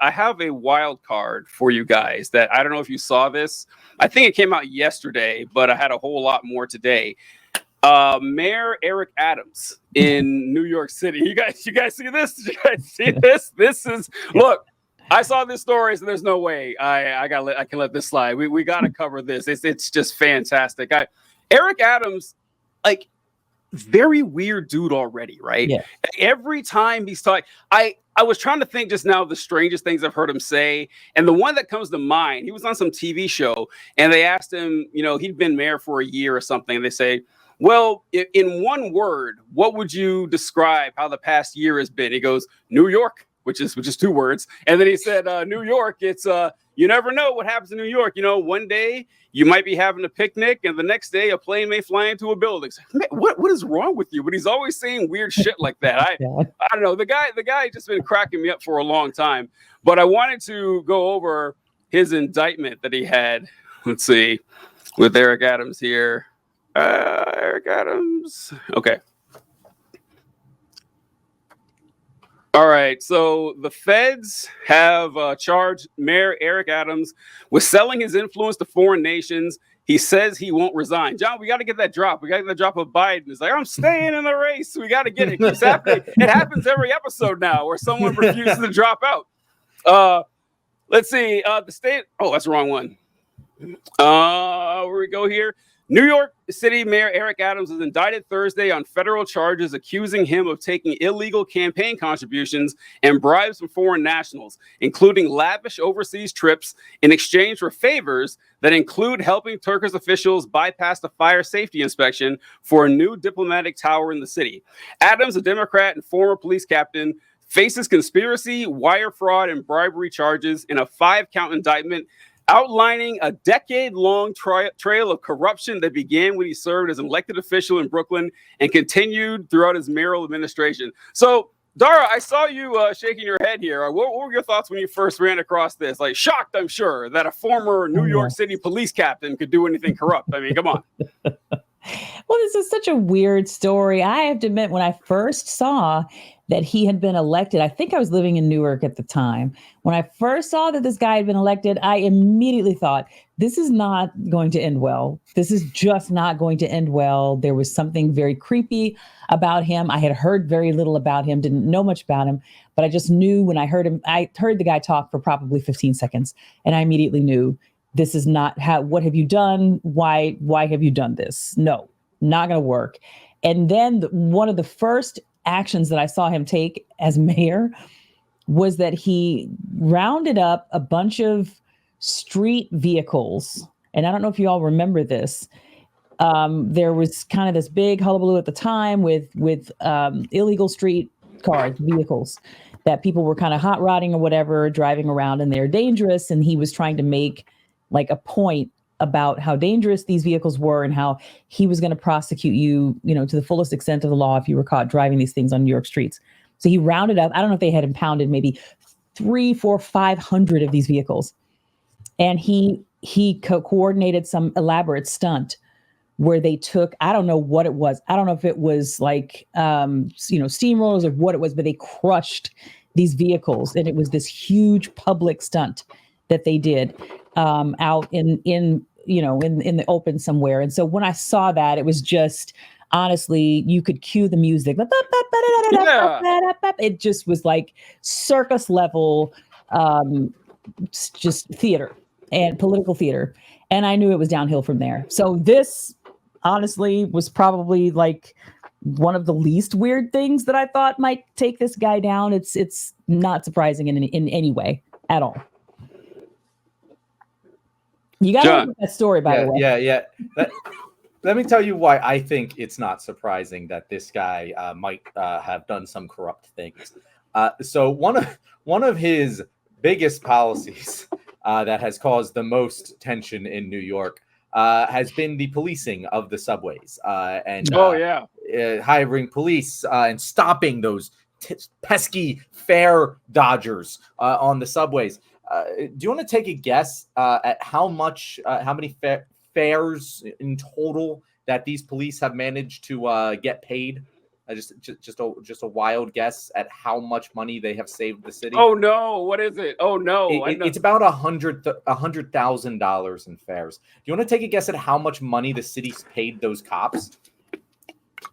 I have a wild card for you guys that I don't know if you saw this. I think it came out yesterday, but I had a whole lot more today. Mayor Eric Adams in New York City. You guys see this? You guys see this? This is look. I saw this story, so there's no way I can let this slide. We got to cover this. It's just fantastic. Eric Adams, like, very weird dude already, right? Yeah. Every time he's talking, I was trying to think just now of the strangest things I've heard him say, and the one that comes to mind, he was on some TV show, and they asked him, he'd been mayor for a year or something, and they say, well, in one word, what would you describe how the past year has been? He goes, New York, which is 2 words, and then he said, New York, it's you never know what happens in New York. One day you might be having a picnic, and the next day a plane may fly into a building. Like, what is wrong with you? But he's always saying weird shit like that. I don't know. The guy just been cracking me up for a long time. But I wanted to go over his indictment that he had. Let's see, with Eric Adams here. Eric Adams. Okay. All right, so the feds have charged Mayor Eric Adams with selling his influence to foreign nations. He says he won't resign. John, we got to get that drop. We got to get the drop of Biden. It's like, I'm staying in the race. We got to get it. It keeps happening. It happens every episode now where someone refuses to drop out. Let's see. The state. Oh, that's the wrong one. Where we go here. New York City Mayor Eric Adams was indicted Thursday on federal charges accusing him of taking illegal campaign contributions and bribes from foreign nationals, including lavish overseas trips in exchange for favors that include helping Turkish officials bypass the fire safety inspection for a new diplomatic tower in the city. Adams, a Democrat and former police captain, faces conspiracy, wire fraud, and bribery charges in a 5-count indictment outlining a decade-long trail of corruption that began when he served as an elected official in Brooklyn and continued throughout his mayoral administration. So, Dara, I saw you shaking your head here. What were your thoughts when you first ran across this? Like, shocked, I'm sure, that a former New York City police captain could do anything corrupt. I mean, come on. Well, this is such a weird story. I have to admit, when I first saw that he had been elected, I think I was living in Newark at the time. When I first saw that this guy had been elected, I immediately thought, this is not going to end well. This is just not going to end well. There was something very creepy about him. I had heard very little about him, didn't know much about him, but I just knew when I heard him, I heard the guy talk for probably 15 seconds, and I immediately knew this is not how, what have you done? Why have you done this? No, not going to work. And then one of the first actions that I saw him take as mayor was that he rounded up a bunch of street vehicles. And I don't know if you all remember this. There was kind of this big hullabaloo at the time with illegal street cars, vehicles that people were kind of hot rodding or whatever, driving around, and they're dangerous. And he was trying to make like a point about how dangerous these vehicles were and how he was going to prosecute you, to the fullest extent of the law if you were caught driving these things on New York streets. So he rounded up, I don't know if they had impounded maybe 300, 400, 500 of these vehicles. And he coordinated some elaborate stunt where they took, I don't know what it was. I don't know if it was like, steamrollers or what it was, but they crushed these vehicles. And it was this huge public stunt that they did out in the open somewhere. And so when I saw that, it was just, honestly, you could cue the music. Yeah. It just was like circus level, just theater and political theater. And I knew it was downhill from there. So this honestly was probably like one of the least weird things that I thought might take this guy down. It's not surprising in any way at all. You got to look at that story, by the way. Yeah. Let me tell you why I think it's not surprising that this guy might have done some corrupt things. So one of his biggest policies that has caused the most tension in New York has been the policing of the subways and hiring police and stopping those pesky fare dodgers on the subways. Do you want to take a guess at how many fares in total that these police have managed to get paid Just a wild guess at how much money they have saved the city. Oh no, what is it? Oh no, it's about $100,000 in fares. Do you want to take a guess at how much money the city's paid those cops?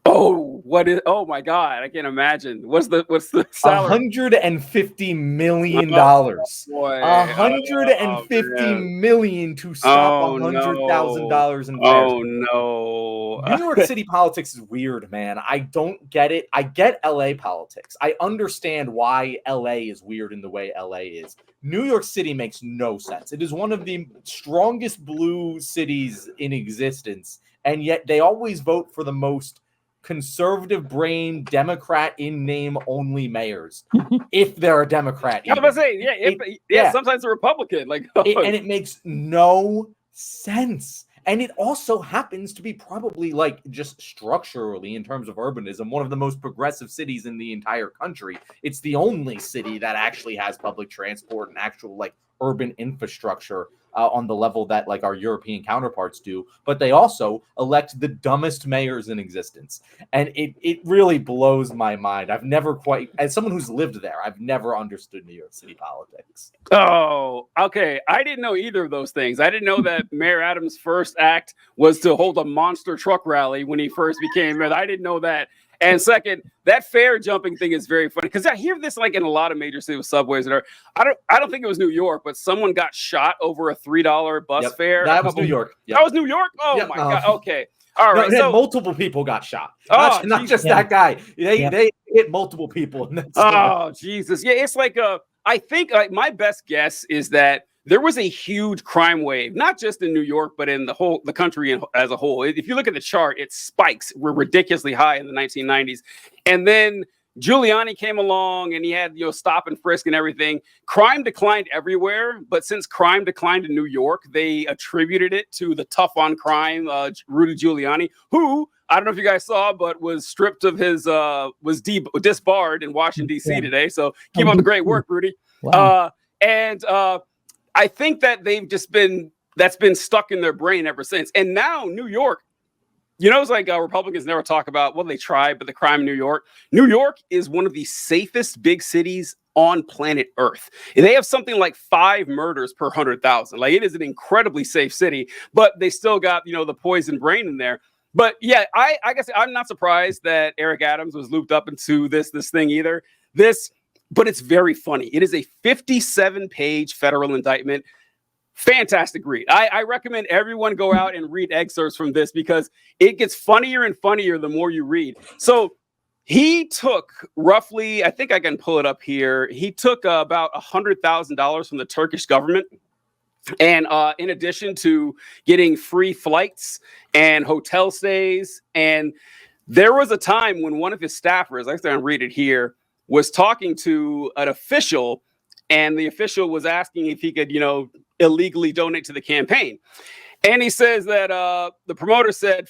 Oh, what is? Oh my God, I can't imagine. What's the salary? $150 million. Boy. $150 million to stop $100,000 in fares. Oh no! New York City politics is weird, man. I don't get it. I get LA politics. I understand why LA is weird in the way LA is. New York City makes no sense. It is one of the strongest blue cities in existence, and yet they always vote for the most conservative brain Democrat in name only mayors. If they're a Democrat. I was about to say, sometimes a Republican. Like, and it makes no sense. And it also happens to be probably like just structurally in terms of urbanism, one of the most progressive cities in the entire country. It's the only city that actually has public transport and actual like urban infrastructure on the level that like our European counterparts do. But they also elect the dumbest mayors in existence. And it really blows my mind. I've never quite, as someone who's lived there, I've never understood New York City politics. Oh, okay. I didn't know either of those things. I didn't know that Mayor Adams' first act was to hold a monster truck rally when he first became mayor. I didn't know that. And second, that fare jumping thing is very funny because I hear this like in a lot of major city subways. I don't think it was New York, but someone got shot over a $3 bus fare. That was New York. That was New York. Oh my God. Okay. All right. So multiple people got shot. Not just that guy. They hit multiple people. Oh Jesus. Yeah. It's like I think like my best guess is that there was a huge crime wave, not just in New York, but in the country as a whole. If you look at the chart, it spikes. We're ridiculously high in the 1990s. And then Giuliani came along and he had, stop and frisk and everything. Crime declined everywhere. But since crime declined in New York, they attributed it to the tough on crime, Rudy Giuliani, who, I don't know if you guys saw, but was stripped of his, was disbarred in Washington, D.C. today. So keep up the great work, Rudy. Wow. I think that that's been stuck in their brain ever since. And now New York, it's like Republicans never talk about, well, they try, but the crime in New York is one of the safest big cities on planet Earth. They have something like 5 murders per 100,000. Like, it is an incredibly safe city, but they still got, the poison brain in there. But yeah, I guess I'm not surprised that Eric Adams was looped up into this thing either. But it's very funny. It is a 57-page federal indictment. Fantastic read. I recommend everyone go out and read excerpts from this because it gets funnier and funnier the more you read. So he took roughly, I think I can pull it up here. He took about $100,000 from the Turkish government. And in addition to getting free flights and hotel stays. And there was a time when one of his staffers, I'm going to read it here, was talking to an official, and the official was asking if he could, illegally donate to the campaign. And he says that the promoter said,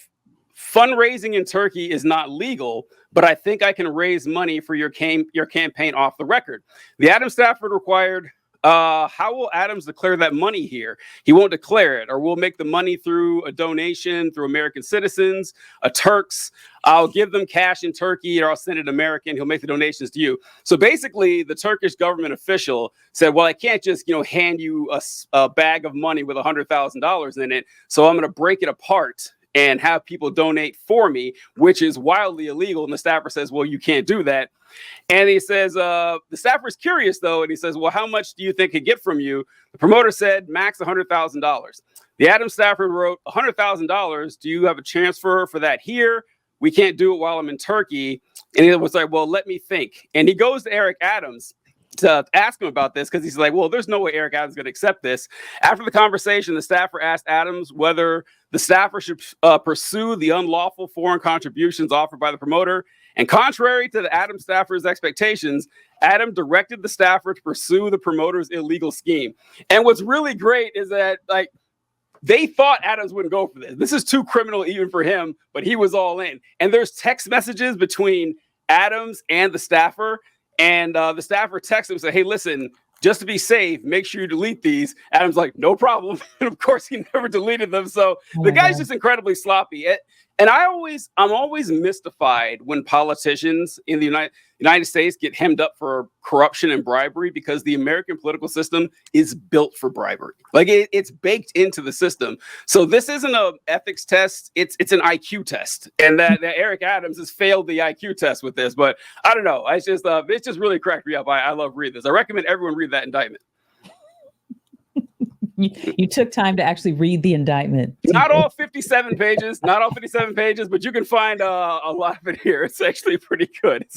fundraising in Turkey is not legal, but I think I can raise money for your campaign off the record. The Adams staffer required, how will Adams declare that money here? He won't declare it, or we'll make the money through a donation through American citizens, Turks. I'll give them cash in Turkey, or I'll send it American. He'll make the donations to you. So basically, the Turkish government official said, well, I can't just, hand you a bag of money with $100,000 in it. So I'm going to break it apart and have people donate for me, which is wildly illegal. And the staffer says, well, you can't do that. And he says, the staffer is curious, though. And he says, well, how much do you think he'd get from you? The promoter said, max $100,000. The Adams staffer wrote, $100,000. Do you have a transfer for that here? We can't do it while I'm in Turkey. And he was like, well, let me think. And he goes to Eric Adams to ask him about this because he's like, well, there's no way Eric Adams is going to accept this. After the conversation, the staffer asked Adams whether the staffer should pursue the unlawful foreign contributions offered by the promoter. And contrary to the Adams staffer's expectations, Adam directed the staffer to pursue the promoter's illegal scheme. And what's really great is that, like, they thought Adams wouldn't go for this. This is too criminal even for him, but he was all in. And there's text messages between Adams and the staffer. And the staffer texts him and said, hey, listen, just to be safe, make sure you delete these. Adams like, no problem. And of course, he never deleted them. So the guy's just incredibly sloppy. And I'm always mystified when politicians in the United States get hemmed up for corruption and bribery, because the American political system is built for bribery. Like it's baked into the system. So this isn't an ethics test. It's an IQ test. And that Eric Adams has failed the IQ test with this. But I don't know. It's just really cracked me up. I love reading this. I recommend everyone read that indictment. You took time to actually read the indictment. Not all 57 pages, but you can find a lot of it here. It's actually pretty good.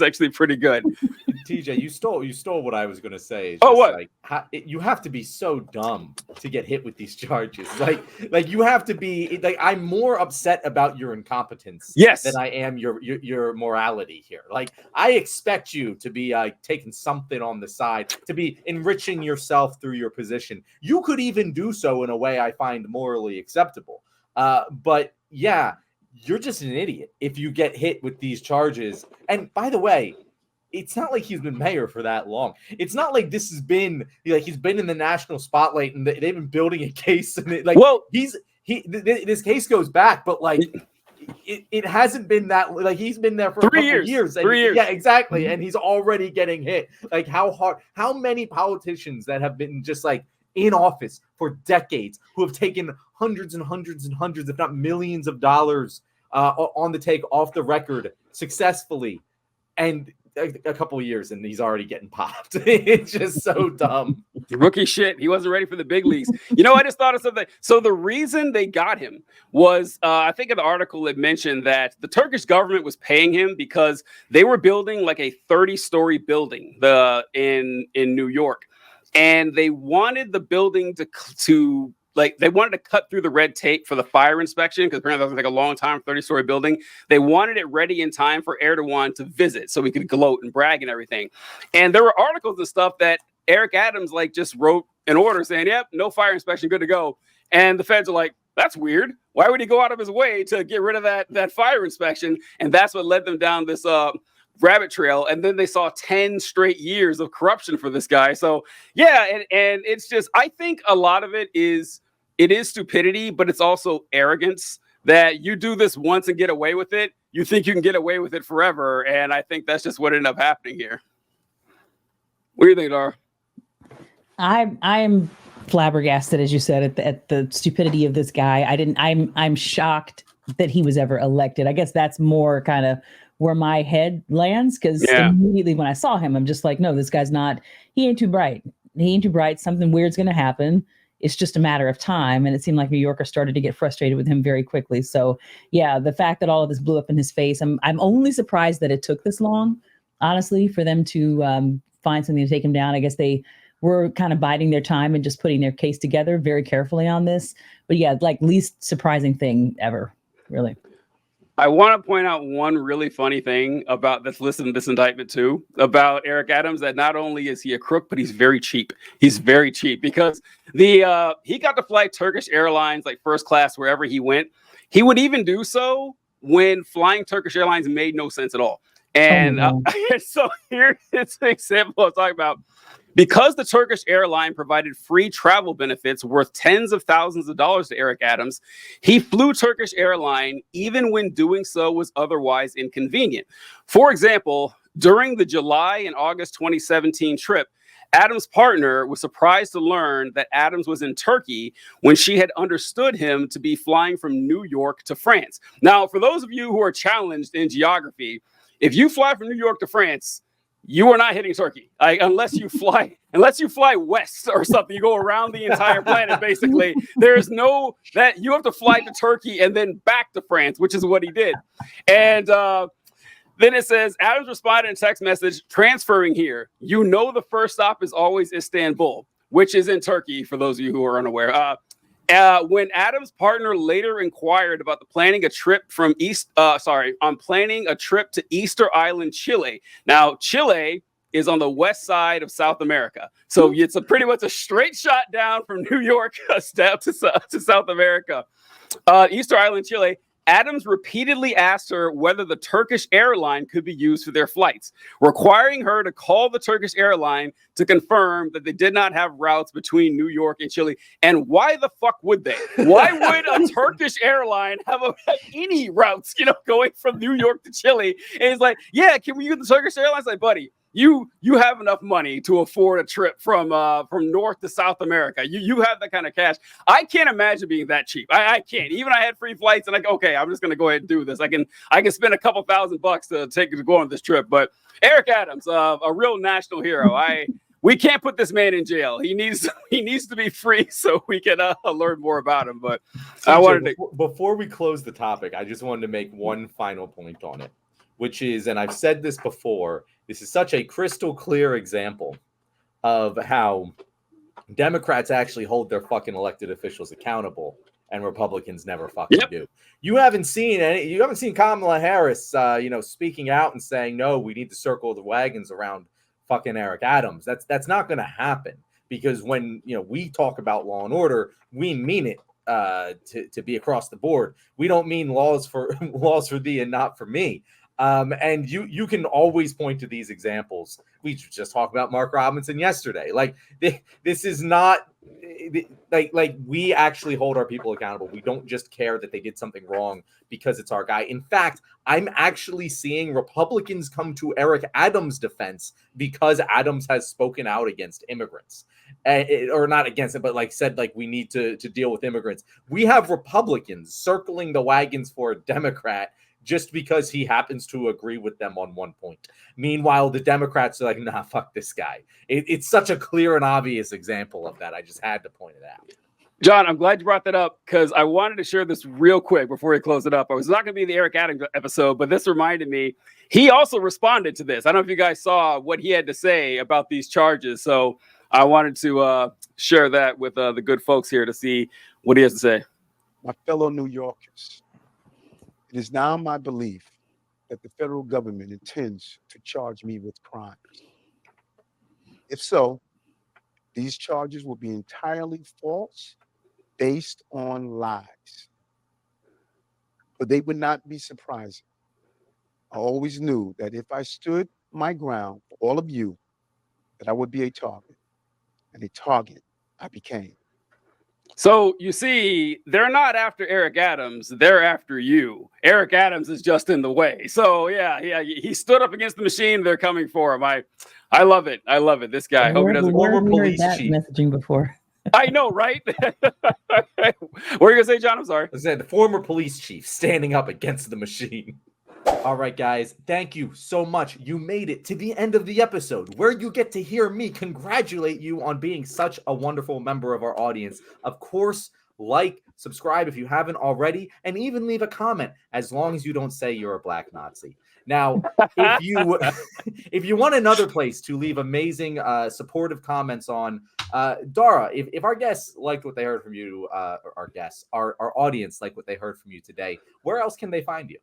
TJ, you stole what I was going to say. It's what? Like, you have to be so dumb to get hit with these charges. Like you have to be like, I'm more upset about your incompetence than I am your morality here. Like, I expect you to be taking something on the side, to be enriching yourself through your position. You could even do so in a way I find morally acceptable. But yeah, you're just an idiot if you get hit with these charges. And by the way, it's not like he's been mayor for that long. It's not like this has been like he's been in the national spotlight and they've been building a case. And this case goes back, but like it hasn't been that, like he's been there for 3 years. 3 years. Yeah, exactly. And he's already getting hit. Like how many politicians that have been just like in office for decades, who have taken hundreds and hundreds and hundreds, if not millions of dollars on the take off the record successfully, and a couple of years and he's already getting popped. It's just so dumb. Rookie shit. He wasn't ready for the big leagues. I just thought of something. So the reason they got him was, I think in the article it mentioned that the Turkish government was paying him because they were building like a 30-story building in New York. And they wanted the building to they wanted to cut through the red tape for the fire inspection, because apparently that was like a long time, 30-story building. They wanted it ready in time for Erdogan to visit so he could gloat and brag and everything. And there were articles and stuff that Eric Adams just wrote an order saying, yep, no fire inspection, good to go. And the feds are like, that's weird. Why would he go out of his way to get rid of that fire inspection? And that's what led them down this rabbit trail. And then they saw 10 straight years of corruption for this guy. So yeah, and it's just, I think a lot of it is stupidity, but it's also arrogance that you do this once and get away with it. You think you can get away with it forever. And I think that's just what ended up happening here. What do you think, Dara? I am flabbergasted, as you said, at the stupidity of this guy. I'm shocked that he was ever elected. I guess that's more kind of where my head lands, because immediately when I saw him, I'm just like, no, this guy's he ain't too bright. Something weird's going to happen. It's just a matter of time. And it seemed like New Yorkers started to get frustrated with him very quickly. So yeah, the fact that all of this blew up in his face, I'm only surprised that it took this long, honestly, for them to find something to take him down. I guess they were kind of biding their time and just putting their case together very carefully on this. But yeah, like least surprising thing ever, really. I want to point out one really funny thing about that's listed in this indictment too, about Eric Adams, that not only is he a crook, but he's very cheap. He's very cheap because he got to fly Turkish Airlines like first class wherever he went. He would even do so when flying Turkish Airlines made no sense at all. And so here's an example I was talking about. Because the Turkish airline provided free travel benefits worth tens of thousands of dollars to Eric Adams, he flew Turkish airline even when doing so was otherwise inconvenient. For example, during the July and August 2017 trip, Adams' partner was surprised to learn that Adams was in Turkey when she had understood him to be flying from New York to France. Now, for those of you who are challenged in geography, if you fly from New York to France, you are not hitting Turkey, unless you fly west or something. You go around the entire planet, basically. There's no that you have to fly to Turkey and then back to France, which is what he did. And then it says, Adams responded in a text message, transferring here. You know the first stop is always Istanbul, which is in Turkey, for those of you who are unaware. When Adams' partner later inquired about planning a trip to Easter Island, Chile. Now, Chile is on the west side of South America. So it's pretty much a straight shot down from New York, a step to South America. Easter Island, Chile. Adams repeatedly asked her whether the Turkish airline could be used for their flights, requiring her to call the Turkish airline to confirm that they did not have routes between New York and Chile. And why the fuck would they? Why would a Turkish airline have any routes, going from New York to Chile? And it's like, yeah, can we use the Turkish airlines? Like, buddy, you have enough money to afford a trip from North to South America. You have that kind of cash. I can't imagine being that cheap. I can't. Even I had free flights and okay, I'm just gonna go ahead and do this. I can spend a couple $1,000 to go on this trip. But Eric Adams, a real national hero. We can't put this man in jail. He needs to be free so we can learn more about him. But CJ, I wanted to before we close the topic, I just wanted to make one final point on it, which is, and I've said this before, this is such a crystal clear example of how Democrats actually hold their fucking elected officials accountable and Republicans never fucking do. You haven't seen Kamala Harris, speaking out and saying, no, we need to circle the wagons around fucking Eric Adams. That's not going to happen, because when, we talk about law and order, we mean it to be across the board. We don't mean laws for thee and not for me. And you can always point to these examples. We just talked about Mark Robinson yesterday. Like this is not like we actually hold our people accountable. We don't just care that they did something wrong because it's our guy. In fact, I'm actually seeing Republicans come to Eric Adams' defense because Adams has spoken out against immigrants. Or not against it, but said we need to deal with immigrants. We have Republicans circling the wagons for a Democrat just because he happens to agree with them on one point. Meanwhile, the Democrats are like, nah, fuck this guy. It's such a clear and obvious example of that. I just had to point it out. John, I'm glad you brought that up because I wanted to share this real quick before we close it up. I was not going to be in the Eric Adams episode, but this reminded me. He also responded to this. I don't know if you guys saw what he had to say about these charges. So I wanted to share that with the good folks here to see what he has to say. My fellow New Yorkers, it is now my belief that the federal government intends to charge me with crimes. If so, these charges will be entirely false, based on lies. But they would not be surprising. I always knew that if I stood my ground for all of you, that I would be a target. And a target I became. So you see, they're not after Eric Adams. They're after you. Eric Adams is just in the way. So yeah, he stood up against the machine. They're coming for him. I love it. I love it. This guy. Hope he doesn't. Former police chief messaging before. I know, right? What are you gonna say, John? I'm sorry. I said the former police chief standing up against the machine. All right, guys, thank you so much. You made it to the end of the episode where you get to hear me congratulate you on being such a wonderful member of our audience. Of course, subscribe if you haven't already, and even leave a comment as long as you don't say you're a black Nazi. Now, if you want another place to leave amazing supportive comments on, Dara, if our guests liked what they heard from you, our audience liked what they heard from you today, where else can they find you?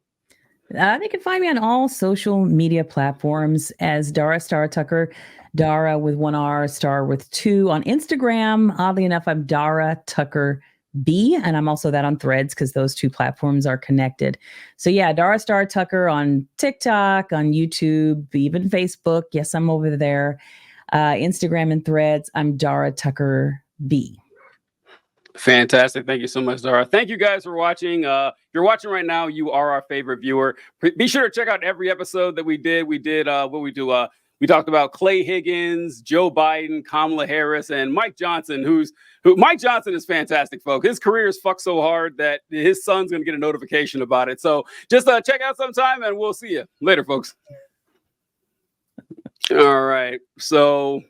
They can find me on all social media platforms as Dara Starr Tucker, Dara with 1 R, Star with 2. On Instagram, oddly enough, I'm Dara Tucker B, and I'm also that on Threads because those two platforms are connected. So yeah, Dara Starr Tucker on TikTok, on YouTube, even Facebook. Yes, I'm over there. Instagram and Threads, I'm Dara Tucker B. Fantastic. Thank you so much, Dara. Thank you guys for watching. If you're watching right now, you are our favorite viewer. Be sure to check out every episode that we did. We talked about Clay Higgins, Joe Biden, Kamala Harris, and Mike Johnson, who Mike Johnson is fantastic, folks. His career is fucked so hard that his son's going to get a notification about it. So just check out sometime and we'll see you later, folks. All right. So